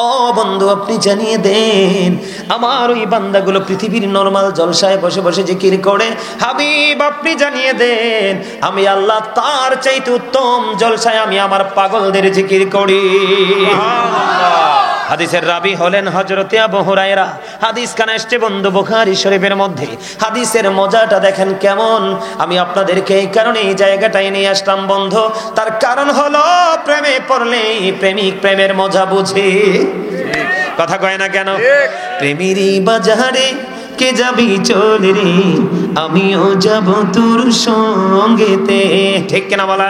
ও বন্ধু আপনি জানিয়ে দেন আমার ওই বান্দাগুলো পৃথিবীর নরমাল জলসায় বসে বসে জিকির করে, হাবিব আপনি জানিয়ে দেন আমি আল্লাহ তার চাইতে উত্তম জলসায় আমি আমার পাগলদের জিকির করি। হাদিসের রাবি হলেন হযরত আবু হুরায়রা। হাদিস খানা এসেছে বন্ধু বুখারী শরীফের মধ্যে। হাদিসের মজাটা দেখেন কেমন। আমি আপনাদেরকে এই কারণে এই জায়গাটায় নিয়ে আসলাম বন্ধু, তার কারণ হলো প্রেমে পড়লে প্রেমিক প্রেমের মজা বুঝে। কথা কয় না কেন? প্রেমেরই বাজারে কে যাবি চলে রে, আমিও যাব তোর সঙ্গেতে। ঠিক কিনা বলা?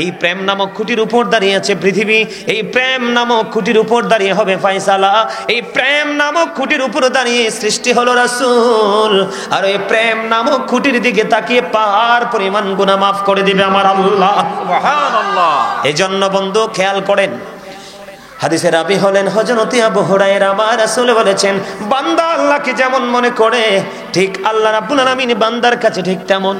এই প্রেম নামক খুঁটির উপর দাঁড়িয়ে আছে পৃথিবী, এই প্রেম নামক খুঁটির উপর দাঁড়িয়ে হবে ফায়সালা, এই প্রেম নামক খুঁটির উপর দাঁড়িয়ে সৃষ্টি হলো রাসূল। আর এই প্রেম নামক খুঁটির দিকে তাকিয়ে পাহাড় পরিমাণ গুনাহ মাফ করে দিবে আমার আল্লাহ। সুবহানাল্লাহ। এই জন্য বন্ধু খেয়াল করেন, হাদিসের রাবি হলেন হযরত আবু হুরায়রা। আমার রাসূল বলেছেন বান্দা আল্লাহকে যেমন মনে করে ঠিক আল্লাহ রাব্বুল আলামিন বান্দার কাছে ঠিক তেমন।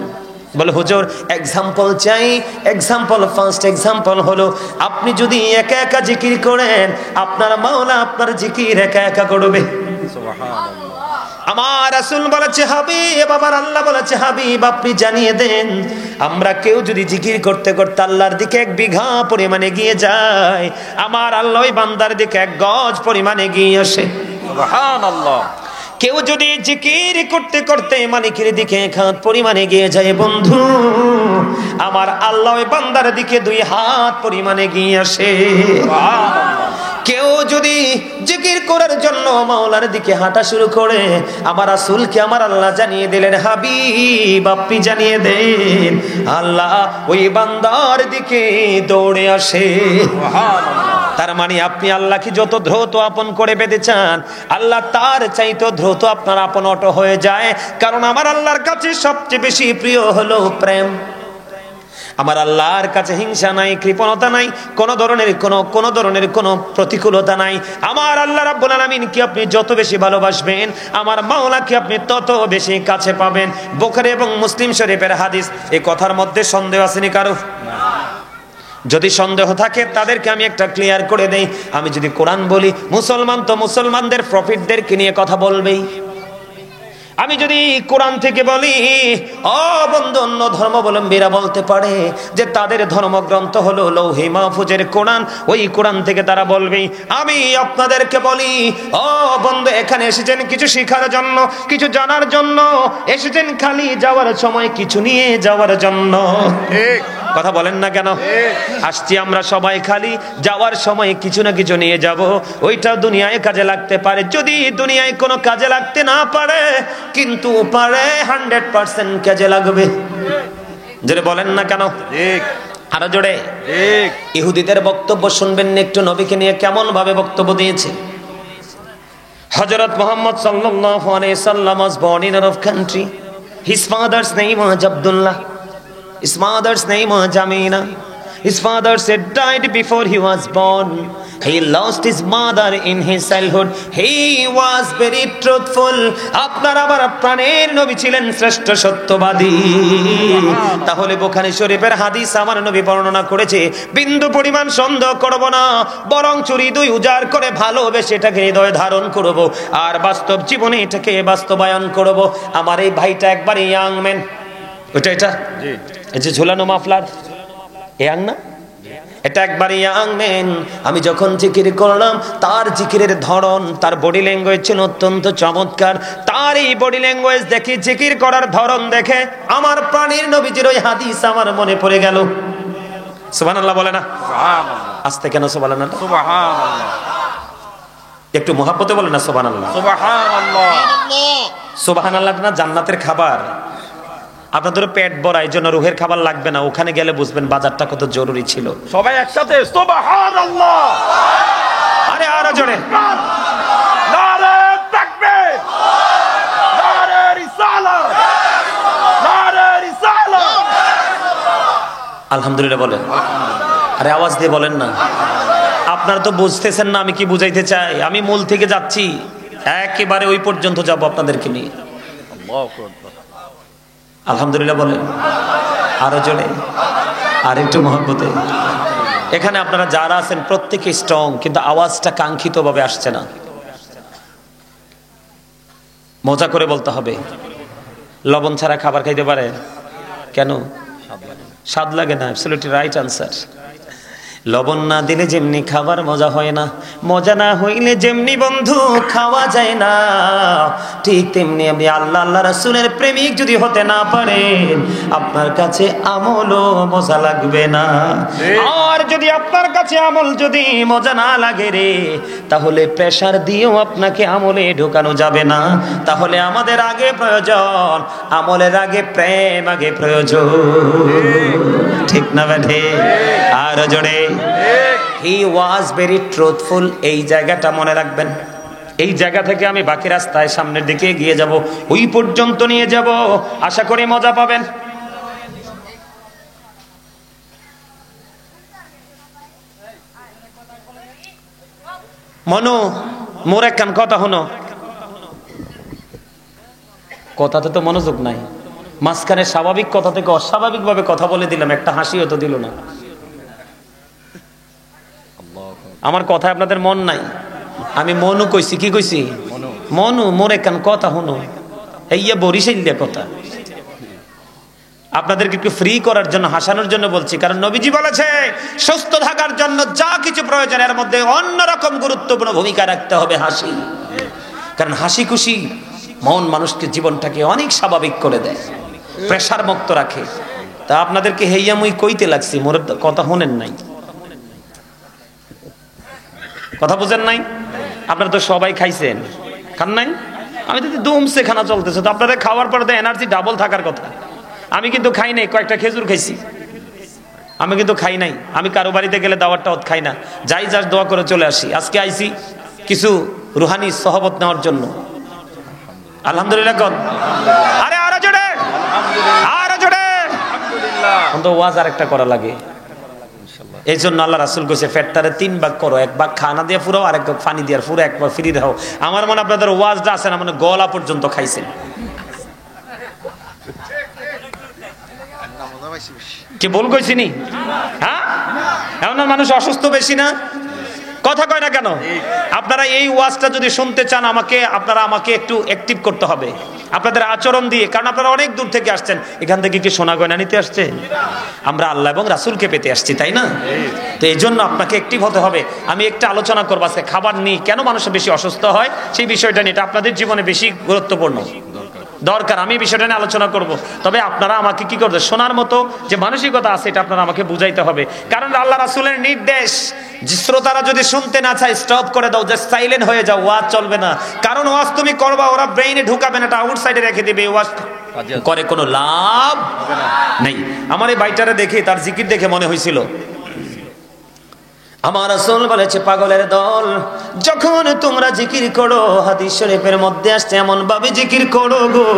বলে হুজুর এক্সাম্পল চাই। এক্সাম্পল, ফার্স্ট এক্সাম্পল হলো আপনি যদি একা একা জিকির করেন আপনার মাওলা আপনার জিকির একা একা করবে। সুবহানাল্লাহ। আমার রাসূল বলেছে হাবিব, আমার আল্লাহ বলেছে হাবিব আপনি জানিয়ে দেন আমরা কেউ যদি জিকির করতে করতে আল্লাহর দিকে 1 বিঘা পরিমাণে এগিয়ে যায়, আমার আল্লাহ ওই বান্দার দিকে 1 গজ পরিমাণে এগিয়ে আসে। সুবহানাল্লাহ। কেউ যদি জিকির করতে করতে মালিকের দিকে 1 হাত পরিমাণে এগিয়ে যায় বন্ধু, আমার আল্লাহ ওই বান্দার দিকে 2 হাত পরিমাণে এগিয়ে আসে। সুবহানাল্লাহ। কেউ যদি জিকির করার জন্য মাওলার দিকে হাঁটা শুরু করে, আমার রাসূলকে আমার আল্লাহ জানিয়ে দিলেন হাবিব আপনি জানিয়ে দেন আল্লাহ ওই বান্দার দিকে দৌড়ে আসে। সুবহানাল্লাহ। তার মানে আপনি আল্লাহকে যত দ্রুত আপন করে পেতে চান আল্লাহ তার চাইতে দ্রুত আপনার আপন অটো হয়ে যায়। কারণ আমার আল্লাহর কাছে সবচেয়ে বেশি প্রিয় হলো প্রেম। আমার আল্লাহর কাছে হিংসা নাই, কৃপণতা নাই, কোন ধরনের কোন প্রতিকূলতা নাই। আমার আল্লাহ রাব্বুল আলামিনকে আপনি যত বেশি ভালোবাসবেন আমার মাওলাকে আপনি তত বেশি কাছে পাবেন। বুখারী এবং মুসলিম শরীফের হাদিস। এই কথার মধ্যে সন্দেহ আসেনি কারো? যদি সন্দেহ থাকে তাদেরকে আমি একটা ক্লিয়ার করে দেই। আমি যদি কোরআন বলি মুসলমান তো মুসলমানদের প্রফিটদেরকে নিয়ে কথা বলবেই। আমি যদি কোরআন থেকে বলি ও বন্ধু অন্য ধর্মাবলম্বীরা বলতে পারে যে তাদের ধর্মগ্রন্থ হলো লৌহে মাহফুজের কোরআন, ওই কোরআন থেকে তারা বলবে। আমি আপনাদেরকে বলি ও বন্ধু এখানে এসেছেন কিছু শেখার জন্য, কিছু জানার জন্য, এসেছেন খালি যাওয়ার সময় কিছু নিয়ে যাওয়ার জন্য। ঠিক কথা বলেন না কেন? আসছি আমরা সবাই খালি যাওয়ার সময় কিছু না কিছু নিয়ে যাব, ওইটা দুনিয়ায় কাজে লাগতে পারে। যদি দুনিয়ায় কোনো কাজে লাগতে না পারে কিন্তু পারে 100% কাজে লাগবে। যেটা বলেন না কেন? ঠিক আরো জোরে। ঠিক ইহুদিদের বক্তব্য শুনবেন একটু, নবীকে নিয়ে কেমন ভাবে বক্তব্য দিয়েছে। হযরত মুহাম্মদ সাল্লাল্লাহু আলাইহি সাল্লাম was born in Arab country. His father's name was Abdullah. His mother's name was Amina. His father said died before he was born. He lost his mother in his childhood. He was very truthful. আপনার আমার প্রাণের নবী ছিলেন শ্রেষ্ঠ সত্যবাদী। তাহলে বুখারী শরীফের হাদিস আমার নবী বর্ণনা করেছে, বিন্দু পরিমাণ সন্দেহ করব না, বরং চুরি দুই উজাড় করে ভালোবেসে এটাকে হৃদয়ে ধারণ করব আর বাস্তব জীবনে এটাকে বাস্তবায়ন করব। আমার এই ভাইটা একবার ইয়াং ম্যান, ওটা এটা জি এই যে ঝোলানো মাফলার ইয়াং না, এটা একবার ইয়াং ম্যান। আমি যখন জিকির করলাম তার জিকিরের ধরন, তার বডি ল্যাঙ্গুয়েজ ছিল অত্যন্ত চমৎকার। তার এই বডি ল্যাঙ্গুয়েজ দেখে, জিকির করার ধরন দেখে আমার প্রাণের নবীজির ওই হাদিস আমার মনে পড়ে গেল। সুবহানাল্লাহ বলে না? সুবহানাল্লাহ। আস্তে কেন সুবহানাল্লাহ? সুবহানাল্লাহ। একটু মহব্বতে বলে না সুবহানাল্লাহ? সুবহানাল্লাহ। সুবহানাল্লাহ না জান্নাতের খাবার। আপনাদের পেট ভরা, এই জন্য রুহের খাবার লাগবে না, ওখানে গেলে বুঝবেন বাজারটা কত জরুরি ছিল। সবাই একসাথে সুবহানাল্লাহ। আরে আরো জোরে নারে তাকবীর, নারে রিসালাত, নারে রিসালাত। আলহামদুলিল্লাহ বলেন। আরে আওয়াজ দিয়ে বলেন না। আপনারা তো বুঝতেছেন না আমি কি বুঝাইতে চাই। আমি মূল থেকে যাচ্ছি, একেবারে ওই পর্যন্ত যাব আপনাদেরকে নিয়ে। আল্লাহু আকবার। আলহামদুলিল্লাহ বলেন। আরো জোরে, আর একটু মহব্বতে। এখানে আপনারা যারা আছেন প্রত্যেকে স্ট্রং, কিন্তু আওয়াজটা কাঙ্ক্ষিত ভাবে আসছে না। মজা করে বলতে হবে। লবণ ছাড়া খাবার খাইতে পারে? কেন? স্বাদ লাগে না। Absolutely right answer. লবণ না দিলে যেমনি খাবার মজা হয় না, মজা না হইলে যেমনি বন্ধু খাওয়া যায় না, ঠিক তেমনি আপনি আল্লাহ আল্লাহ রাসূলের প্রেমিক যদি হতে না পারেন, আপনার কাছে আমলও মজা লাগবে না। আর যদি আপনার কাছে আমল যদি মজা না লাগে রে, তাহলে প্রেসার দিয়েও আপনাকে আমলে ঢোকানো যাবে না। তাহলে আমাদের আগে প্রয়োজন, আমলের আগে প্রেম আগে প্রয়োজন, ঠিক না বেঠে? আর জোরে He was very truthful। এই জায়গাটা মনে রাখবেন। এই জায়গা থেকে আমি বাকি রাস্তায় সামনের দিকে এগিয়ে যাব, ওই পর্যন্ত নিয়ে যাব, আশা করি মজা পাবেন। মনু মোর একখান কথা হনো, কথাতে তো মনোযোগ নাই। মাঝখানে স্বাভাবিক কথা থেকে অস্বাভাবিক ভাবে কথা বলে দিলাম, একটা হাসিও তো দিল না। আমার কথা আপনাদের মন নাই। আমি মনু কইছি, কি কইছি? মনু মোর একখান কথা হনো, এইয়া বরিশাইল্লা কথা। আপনাদেরকে একটু ফ্রি করার জন্য, হাসানোর জন্য বলছি, কারণ নবীজি বলেছে সুস্থ থাকার জন্য যা কিছু প্রয়োজন এর মধ্যে অন্যরকম গুরুত্বপূর্ণ ভূমিকা রাখতে হবে হাসি। কারণ হাসি খুশি মন মানুষকে, জীবনটাকে অনেক স্বাভাবিক করে দেয়, প্রেসার মুক্ত রাখে। তা আপনাদেরকে হেইয়া মুই কইতে লাগছি, মোর কথা শুনেন নাই, কথা বুঝেন নাই। আপনারা তো সবাই খাইছেন, খান নাই? আমি তো দুমসে খানা চলতেছে, তো আপনাদের খাওয়ার পরে তো এনার্জি ডাবল থাকার কথা। আমি কিন্তু খাই নাই, কয়েকটা খেজুর খাইছি। আমি কিন্তু খাই নাই। আমি কারো বাড়িতে গেলে দাওয়াতটা খাই না, যাই যাস দোয়া করে চলে আসি। আজকে আইছি কিছু রুহানি সহবত নেওয়ার জন্য। আলহামদুলিল্লাহ কোন? আরে আরো জোরে, আরো জোরে। কিন্তু ওয়াজ আরেকটা করা লাগে। এই জন্য আল্লাহ রাসূল কইছে ফেটটারে 3 ভাগ করো, 1 ভাগ খানা দিয়ে পুরো, আর 1 ভাগ পানি দিয়ে পুরো, 1 ভাগ ফ্রি দাও। আমার মনে আপনাদের ওয়াজটা আছে না, মানে গলা পর্যন্ত খাইছেন। কি ভুল কইছি নি? হ্যাঁ, এমন মানুষ অসুস্থ বেশি না, কথা কয় না কেন? আপনারা এই ওয়াজটা যদি শুনতে চান, আপনারা আমাকে একটু অ্যাক্টিভ করতে হবে আপনাদের আচরণ দিয়ে। কারণ আপনারা অনেক দূর থেকে আসছেন, এখান থেকে কি সোনা গয়না নিতে আসছে? আমরা আল্লাহ এবং রাসূলকে পেতে আসছি, তাই না? তো এই জন্য আপনাকে অ্যাক্টিভ হতে হবে। আমি একটা আলোচনা করবো আজকে, খাবার নিয়ে কেন মানুষ বেশি অসুস্থ হয়, সেই বিষয়টা নিয়ে। এটা আপনাদের জীবনে বেশি গুরুত্বপূর্ণ দরকার, আমি বিষয়টা নিয়ে আলোচনা করব। তবে আপনারা আমাকে কি করবে, শোনার মতো যে মানসিকতা আছে এটা আপনারা আমাকে বুঝাইতে হবে। কারণ আল্লাহ রাসূলের নির্দেশ, যে শ্রোতারা যদি শুনতে না চায় স্টপ করে দাও, যে সাইলেন্ট হয়ে যাও, ওয়াজ চলবে না। কারণ ওয়াজ তুমি করবা, ওরা ব্রেইনে ঢুকাবে না, এটা আউটসাইডে রেখে দিবে। ওয়াজ করে কোনো লাভ নেই। আমার এই বাইটারে দেখে, তার জিকির দেখে মনে হয়েছিল, আমার রাসূল বলেছে, পাগলের দল, যখন তোমরা জিকির করো, হাদিস শরীফের মধ্যে আসছে, এমন ভাবে জিকির করো গো,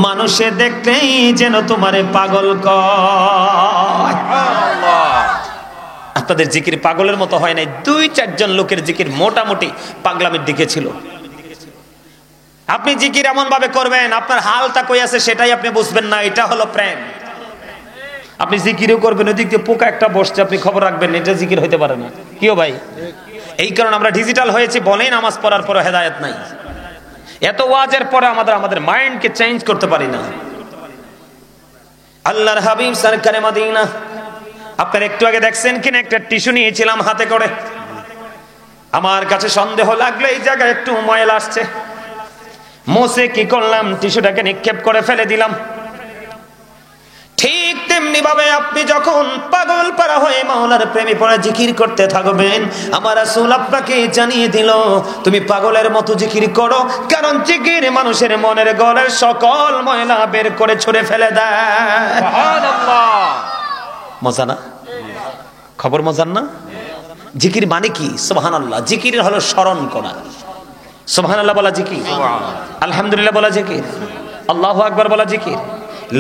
মানুষে দেখলেই যেন তোমারে পাগল কয়। আপনাদের জিকির পাগলের মতো হয় নাই। 2-4 জন লোকের জিকির মোটামুটি পাগলামির দিকে ছিল। আপনি জিকির এমন ভাবে করবেন, আপনার হালটা কই আছে সেটাই আপনি বুঝবেন না। এটা হলো প্রেম। আপনি জিকিরও করবেন, ওই দিক দিয়ে পোকা একটা বসছে, আপনি খবর রাখবেন, এটা জিকির হইতে পারে না। কিও ভাই, এই কারণে আমরা ডিজিটাল হয়েছি বলেই নামাজ পড়ার পরে হেদায়েত নাই। এত ওয়াজের পরে আমাদের মাইন্ডকে চেঞ্জ করতে পারি না। আল্লাহর হাবিব সরকারে মদিনা, আপনারা একটু আগে দেখছেন কিনা, একটা টিস্যু নিয়েছিলাম হাতে করে। আমার কাছে সন্দেহ লাগলো এই জায়গায় একটু ময়লা আসছে, মুছে কি করলাম, টিস্যুটাকে নিক্ষেপ করে ফেলে দিলাম। ঠিক তেমনি ভাবে আপনি যখন পাগল পারা হয়ে মাওলার প্রেমে পড়ে জিকির করতে থাকবেন, আমার রাসূল আপনাকে জানিয়ে দিল, তুমি পাগলের মতো জিকির করো। কারণ জিকির মানুষের মনের গড়ের সকল ময়লা বের করে ছুঁড়ে ফেলে দেয়। সুবহানাল্লাহ। মজা না? খবর মজার না? জিকির মানে কি? সুবহানাল্লাহ। জিকির হলো স্মরণ করা। সুবহানাল্লাহ বলা জিকির, আলহামদুলিল্লাহ বলা জিকির, আল্লাহু আকবার বলা জিকির,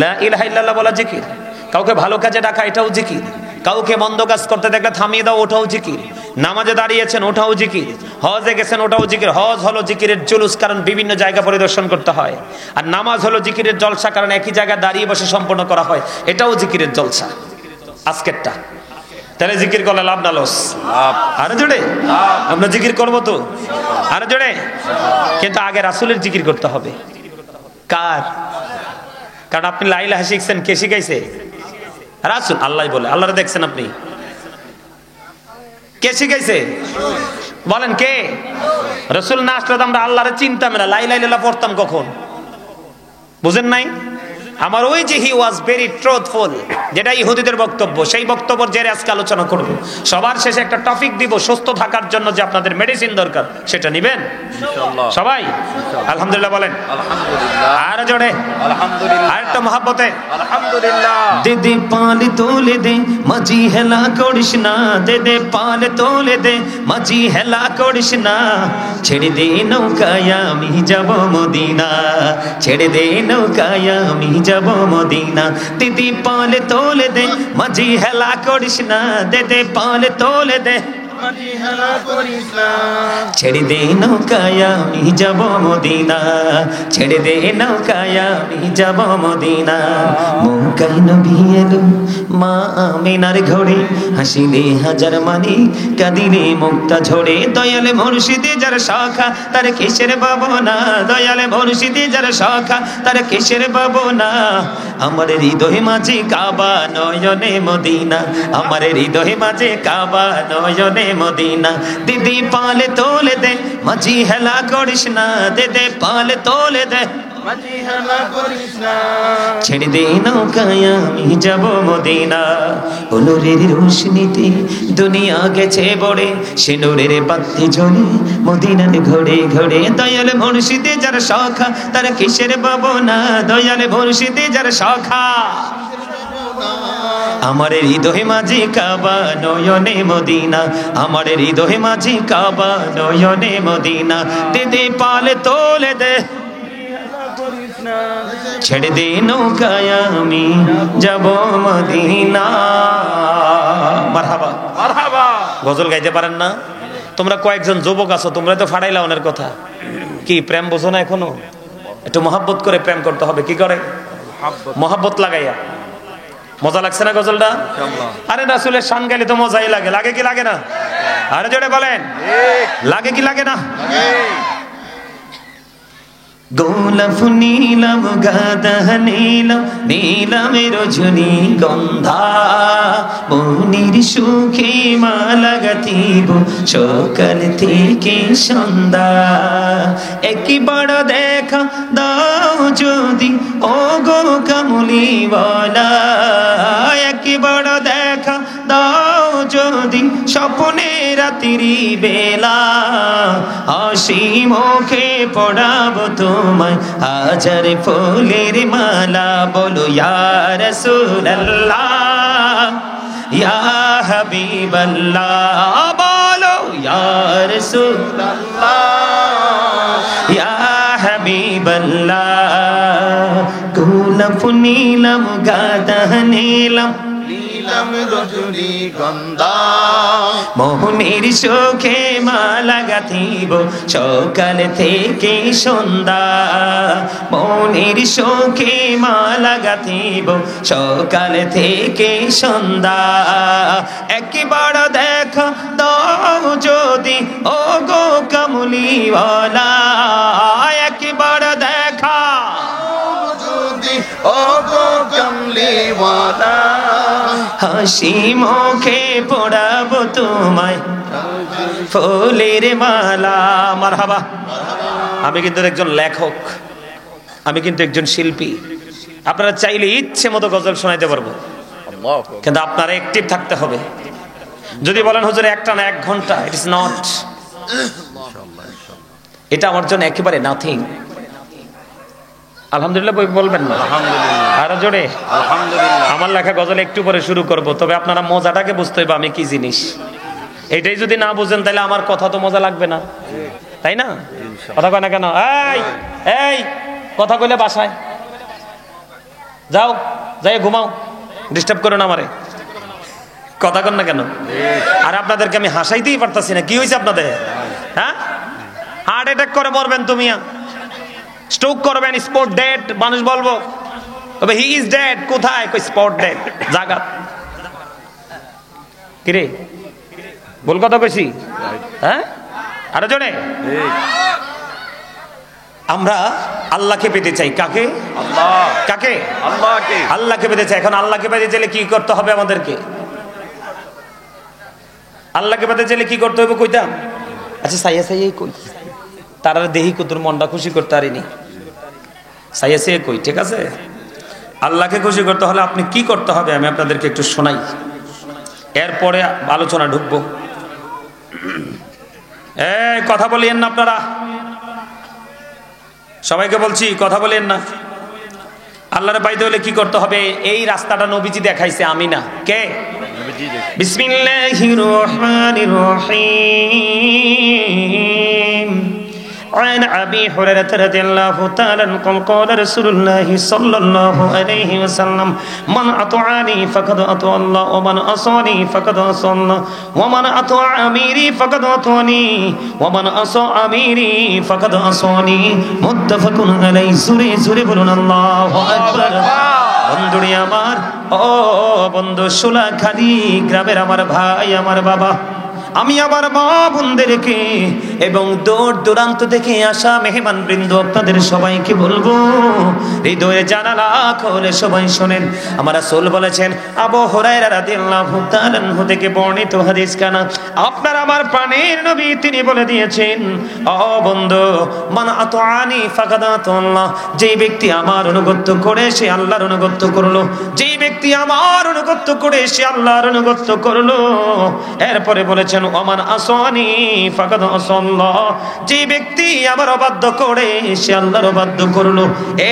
লা ইলাহা ইল্লাল্লাহ বলা জিকির। কাউকে ভালো কাজে ডাকা, এটাও জিকির। কাউকে মন্দ কাজ করতে দেখলে থামিয়ে দাও, ওটাও জিকির। নামাজে দাঁড়িয়েছেন, ওটাও জিকির। হজে গেছেন, ওটাও জিকির। হজ হলো জিকিরের জুলুস, কারণ বিভিন্ন জায়গা পরিদর্শন করতে হয়। আর নামাজ হলো জিকিরের জলসা, কারণ একই জায়গায় দাঁড়িয়ে বসে সম্পন্ন করা হয়। এটাও জিকিরের জলসা আজকেরটা। তাহলে জিকির করলে লাভ না লস? আরো জোরে আমরা জিকির করবো তো, আরো জোরে। কিন্তু আগে রাসূলের জিকির করতে হবে। কার? কারণ আপনি লা ইলাহা শিখছেন, কে শিখাইছে? রাসূল। আল্লাহ বলে, আল্লাহরে দেখছেন আপনি? কে শিখাইছে বলেন? কে? রাসূল না আসলে তো আমরা আল্লাহরে চিনতাম না, লা ইলাহা ইল্লাল্লাহ পড়তাম কখন? বুঝেন নাই? আমার ওই যে হি ওয়াজ ভেরি ট্রুথফুল, যেটা ইহুদিদের বক্তব্য, সেই বক্তব্যের জেরে আজকে আলোচনা করব। সবার শেষে একটা টপিক দিব, সুস্থ থাকার জন্য যে আপনাদের মেডিসিন দরকার, সেটা নিবেন ইনশাআল্লাহ সবাই? আলহামদুলিল্লাহ বলেন। আলহামদুলিল্লাহ। আর জোরে আলহামদুলিল্লাহ। আর একটা মহব্বতে আলহামদুলিল্লাহ। দে দে পাল তোলে দে মাঝি হেলা করিস না, দে দে পাল তোলে দে মাঝি হেলা করিস না, ছেড়ে দে নৌকায় আমি যাব মদিনা, ছেড়ে দে নৌকায় আমি যাব মদিনা। দিদি পালে তোলে দে মাঝি হেলা করিস না, দে দে পালে তোলে দে মাঝি হেলা করিস না, ছেড়ে দে নৌকায় আমি যাব মদিনা, ছেড়ে দে নৌকায় আমি যাব মদিনা। মৌকায় নবী এলো মা আমিনার ঘরে, হাসিলে হাজার মানি কাঁদিলে মুক্তা ঝরে, দয়ালে মুর্শিদে যার শাখা তার কিসের ভাবনা, দয়ালে মুর্শিদে যার শাখা তার কিসের ভাবনা। আমার হৃদয় মাঝে কাবা নয়নে মদিনা, আমার হৃদয় মাঝে কাবা নয়নে মদিনা। দিদি পালে তোলে দে মাঝি হেলা করিস না, দে দে পালে তোলে দে মাঝি হেলা করিস না, ছেড়ে দে নৌকায় আমি যাব মদিনা। ও নূরের রোশনীতে দুনিয়া গেছে বড়ে, সে নূরের বাতি জ্বলে মদিনার ঘরে ঘরে, দয়াল মুর্শিদে যার শাখা তার কিসের ভাবনা, দয়াল মুর্শিদে যার শাখা। আমার হৃদয় মাঝে কাবা নয়নে মদিনা, আমার হৃদয় মাঝে কাবা নয়নে মদিনা। দে দে পালে তোলে দে ছেড়ে দে নৌকায় আমি যাব মদিনা। মারহাবা মারহাবা। গজল গাইতে পারেন না? তোমরা কয়েকজন যুবক আছো, তোমরা তো ফাড়াইলা ওনার কথা। কি প্রেম বোঝো না এখনো? একটু মহাব্বত করে প্রেম করতে হবে। কি করে? মহাব্বত লাগাইয়া। মজা লাগছে না গজলটা? আরে রাসূলের শান গাইলে তো মজাই লাগে। লাগে কি লাগে না? আরে জোরে বলেন, লাগে কি লাগে না? গোলাপ নীলম গাদা নীলম নীলমে রজনী গন্ধা, মনির সুখে মালা গাঁথিব সকাল থেকে সন্ধ্যা। একই বড় দেখা দাও যদি ও গো কামলিওয়ালা, একই বড় দেখা দাও যদি স্বপ্নে রাত্রি বেলা, হাসি মুখে পড়াবো তোমায় হাজার ফুলের মালা। বলো ইয়া রাসূলুল্লাহ ইয়া হাবিবাল্লাহ, বলো ইয়া রাসূলুল্লাহ ইয়া হাবিবাল্লাহ। গোলাপ নীলম গাদা নীলম নীলম রজনী গন্ধা, মোহনের সুখে মালা গাঁথিব সকাল থেকে সন্ধ্যা, মোহনের সুখে মালা গাঁথিব সকাল থেকে সন্ধ্যা। একবার দেখা দাও যদি ও গো কামলিওয়ালা, একবার দেখা যদি ও গো কামলিওয়ালা, হাসি মুখে পড়াবো তোমায় ফুলের মালা। মারহাবা। আমি কিন্তু একজন লেখক, আমি কিন্তু একজন শিল্পী। আপনারা চাইলে ইচ্ছে মতো গজল শোনাইতে পারবো, কিন্তু আপনারা অ্যাক্টিভ থাকতে হবে। যদি বলেন হুজুর একটা না 1 ঘন্টা, ইট ইজ নট। এটা আমার জন্য একেবারে নাথিং। আলহামদুলিল্লাহ বলবেন না? আরো জোরে আলহামদুলিল্লাহ। আমার লেখা গজল একটু পরে শুরু করব, তবে আপনারা মজাটাকে বুঝতে হবে আমি কি জিনিস। এটাই যদি না বুঝেন তাহলে আমার কথা তো মজা লাগবে না, তাই না? কথা কয় না কেন? এই এই কথা কইলে বাসায় যাও, যাই ঘুমাও, ডিস্টার্ব করো না আমারে। কথা কন না কেন? আর আপনাদেরকে আমি হাসাইতেই পারতাছি না। কি হয়েছে আপনাদের? হ্যাঁ, হার্ট অ্যাটাক করে মরবেন তুমি, স্ট্রোক করবেন, স্পট ডেড। মানুষ বলবো তবে হি ইজ ডেড। কোথায়? কই স্পট ডেড জায়গা। কিরে বল কথা কইছি? হ্যাঁ আরো জোরে। আমরা আল্লাহকে পেতে চাই। কাকে? আল্লাহ। কাকে? আল্লাহকে। আল্লাহকে পেতে চাই। এখন আল্লাহকে পেতে চাইলে কি করতে হবে আমাদেরকে? আল্লাহকে পেতে চাইলে কি করতে হবে কইতাম? আচ্ছা সাইয়া সাইয়াই কই, তার দেহি কুতুর মনটা খুশি করতে পারিনি, সাইয়া সাইয়া কই। ঠিক আছে, আল্লাহকে খুশি করতে হলে আপনি কি করতে হবে আমি আপনাদেরকে একটু শোনাই, এরপরে আলোচনা ঢুকবো। এই কথা বলিয়েন না আপনারা, সবাইকে বলছি কথা বলেন না। আল্লাহরে পাইতে হলে কি করতে হবে? এই রাস্তাটা নবীজি দেখাইছে, আমি না। কে? বিসমিল্লাহির রহমানির রহিম। عن أبي هريرة رضي الله تعالى عنه قال رسول الله صلى الله عليه وسلم من أطاعني فقد أطاع الله ومن عصاني فقد عصى الله ومن أطاع أميري فقد أطاعني ومن عصى أميري فقد عصاني متفق عليه। জোরে জোরে বলুন আল্লাহু আকবার। বন্ধুরে আমার, ও বন্ধু সোলাখালি গ্রামের আমার ভাই, আমার বাবা, আমি আমার মা বোনদেরকে এবং দূর দূরান্ত থেকে আসা মেহমান বৃন্দ আপনাদের সবাইকে বলবো, হৃদয়ে জানালা খুলে সবাই শোনেন। আমার রাসূল বলেছেন, আবু হুরায়রা রাদিয়াল্লাহু তাআলা আনহু থেকে বর্ণিত হাদিস কানা, আপনার আমার প্রাণের নবী তিনি বলে দিয়েছেন, ও বন্ধু, মান আতাআনি ফাকাদ আতাআল্লাহ, যেই ব্যক্তি আমার অনুগত করে সে আল্লাহর অনুগত করলো, যেই ব্যক্তি আমার অনুগত করে সে আল্লাহর অনুগত করলো। এরপরে বলেছেন, ওমান আসানি ফাকাদ আসাল্লাহ, যে ব্যক্তি আমার অবাধ্য করে সে আল্লাহর অবাধ্য করলো।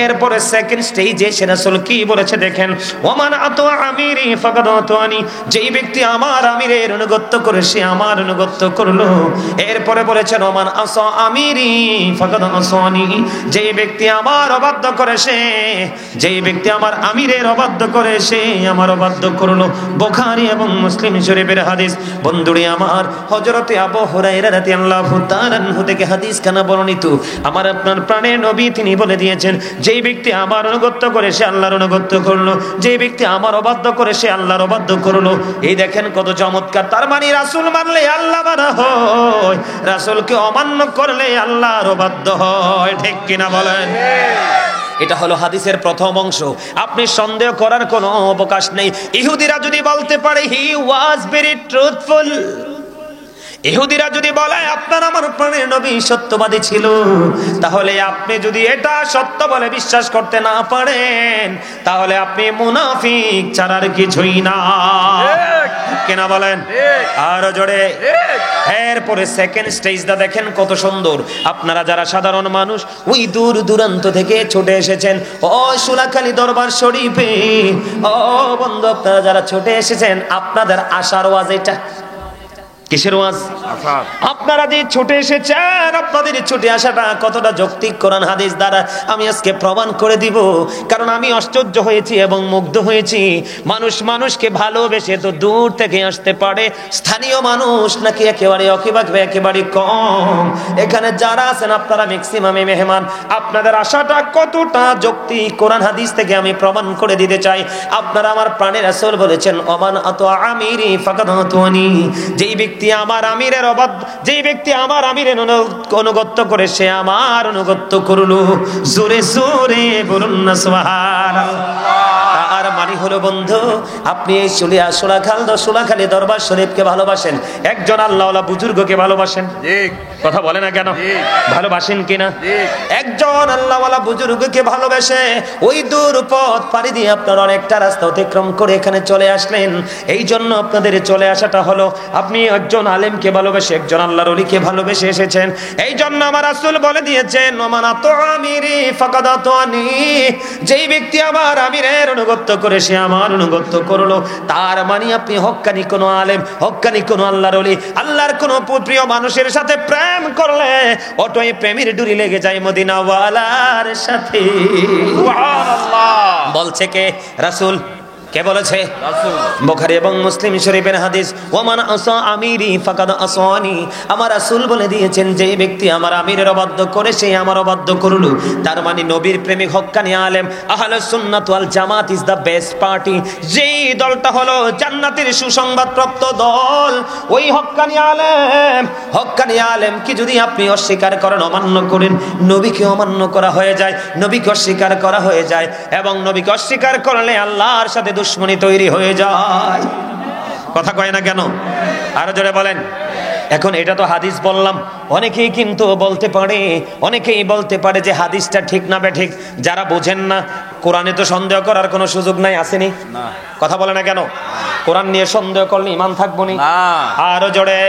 এরপরে সেকেন্ড স্টেজে সে রাসূল কি বলেছে দেখেন, ওমান আতা আমিরি ফাকাদ আতানি, যেই ব্যক্তি আমার আমিরের অনুগত করে সে আমার অনুগত করলো। এরপরে বলেছেন, ওমান আসা আমিরি ফাকাদ আসানি, যেই ব্যক্তি আমার অবাধ্য করে সে, যেই ব্যক্তি আমার আমিরের অবাধ্য করে সে আমার অবাধ্য করলো। বুখারী এবং মুসলিম শরীফের হাদিস। বন্ধুরে আমার, হযরতে আবু হুরায়রা রাদিয়াল্লাহু তাআলা আনহু থেকে হাদিস কানা বর্ণিত, আমার আপনার প্রাণের নবী তিনি বলে দিয়েছেন, যেই ব্যক্তি আমার অনুগত করে সে আল্লাহর অনুগত করলো, যেই ব্যক্তি আমার অবাধ্য করে সে আল্লাহর অবাধ্য করলো। এই দেখেন কত চমৎকার। তার মানে রাসূল মানলে আল্লাহ মানা হয়, রাসূলকে অমান্য করলে আল্লাহর অবাধ্য হয়। ঠিক কিনা বলেন? এটা হলো হাদিসের প্রথম অংশ। আপনি সন্দেহ করার কোনো অবকাশ নেই। ইহুদিরা যদি বলতে পারে হি ওয়াজ ভেরি ট্রুথফুল, ইহুদিরা যদি বলে আপনার আমার প্রাণের নবী সত্যবাদী ছিল, তাহলে আপনি যদি এটা সত্য বলে বিশ্বাস করতে না পারেন, তাহলে আপনি মুনাফিক ছাড়ার কিছুই না। কেনা বলেন? আরো জোরে। এরপরে সেকেন্ড স্টেজটা দেখেন কত সুন্দর। আপনারা যারা সাধারণ মানুষ ওই দূর দূরান্ত থেকে ছুটে এসেছেন ও সোলাখালি দরবার শরীফে, ও বন্ধু আপনারা যারা ছুটে এসেছেন, আপনাদের আশার ওয়াজ এটা। কিসের ওয়াজ? আপনারা যে ছুটে এসেছেন, আপনাদের ছুটে আসাটা কতটা যৌক্তিক কোরআন হাদিস দ্বারা আমি আজকে প্রমাণ করে দিব। কারণ আমি আশ্চর্য হয়েছি এবং মুগ্ধ হয়েছি। মানুষ মানুষকে ভালোবেসে তো দূর থেকে আসতে পারে, স্থানীয় মানুষ নাকি একেবারে একেবারে কম। এখানে যারা আছেন আপনারা ম্যাক্সিমামে মেহমান। আপনাদের আশাটা কতটা যৌক্তিক কোরআন হাদিস থেকে আমি প্রমাণ করে দিতে চাই। আপনারা আমার প্রাণের রাসূল বলেছেন, ওমান আতা আমিরি ফাকাদ আতানি, যেই ব্যক্তি আমার আমিরের অবাধ্য, যেই ব্যক্তি আমার আমিরের অনুগত করে সে আমার অনুগত করলো। জোরে জোরে বলুন না সুবহানাল্লাহ। আর মানে হলো বন্ধু, আপনি এই সোলাখালি দরবার শরীফকে ভালোবাসেন, একজন আল্লাহওয়ালা বুজুর্গকে ভালোবাসেন, কথা বলে না কেন? ভালোবাসেন কিনা? একজন আল্লাহওয়ালা বুজুর্গকে ভালোবেসে ওই দূর পথ পাড়ি দিয়ে আপনার অনেকটা রাস্তা অতিক্রম করে এখানে চলে আসলেন। এই জন্য আপনাদের চলে আসাটা হলো আপনি একজন আলেমকে ভালোবেসে, একজন আল্লাহর ওলিকে ভালোবেসে এসেছেন। এই জন্য আমার রাসূল বলে দিয়েছেন, ওমান আতা আমিরি ফাকাদ আতানি, যেই ব্যক্তি আমার আমিরের অনুগত করে সে আমার অনুগত করলো। তার মানে আপনি হক্কানি কোনো আলেম, হক্কানি কোনো আল্লাহর ওলি, আল্লাহর কোনো প্রিয় মানুষের সাথে প্রেম করলে অটোয় প্রেমের ডুরি লেগে যায় মদিনাওয়ালার সাথে। সুবহানাল্লাহ। বলছে কে? রাসূল। কে বলেছে? বুখারী এবং মুসলিম শরীফের হাদিস, ওমান আসা আমিরি ফাকাদ আসানি। আমার রাসূল বলে দিয়েছেন, যে ব্যক্তি আমার আমিরের অবাধ্য করে সে আমার অবাধ্য করল। তার মানে নবীর প্রেমিক হক্কানি আলেম আহলুস সুন্নাত ওয়াল জামাত ইজ দ্য বেস্ট পার্টি। যেই দলটা হলো জান্নাতের সুসংবাদপ্রাপ্ত দল, ওই হক্কানি আলেম কি যদি আপনি অস্বীকার করেন, অমান্য করেন, নবীকে অমান্য করা হয়ে যায়, নবীকে অস্বীকার করা হয়ে যায়, এবং নবীকে অস্বীকার করলে আল্লাহর সাথে দুশমনী তৈরি হয়ে যায়। কথা কয় না কেন? আরো জোরে বলেন। এখন এটা তো হাদিস বললাম, অনেকেই কিন্তু বলতে পারে যে হাদিসটা ঠিক না বেঠিক। যারা বোঝেন না, কোরআনে তো সন্দেহ করার কোনো সুযোগ নাই, আসেনি? কথা বলে না কেন? কোরআন নিয়ে সন্দেহ করলে ঈমান থাকবো না। আরো জোরে।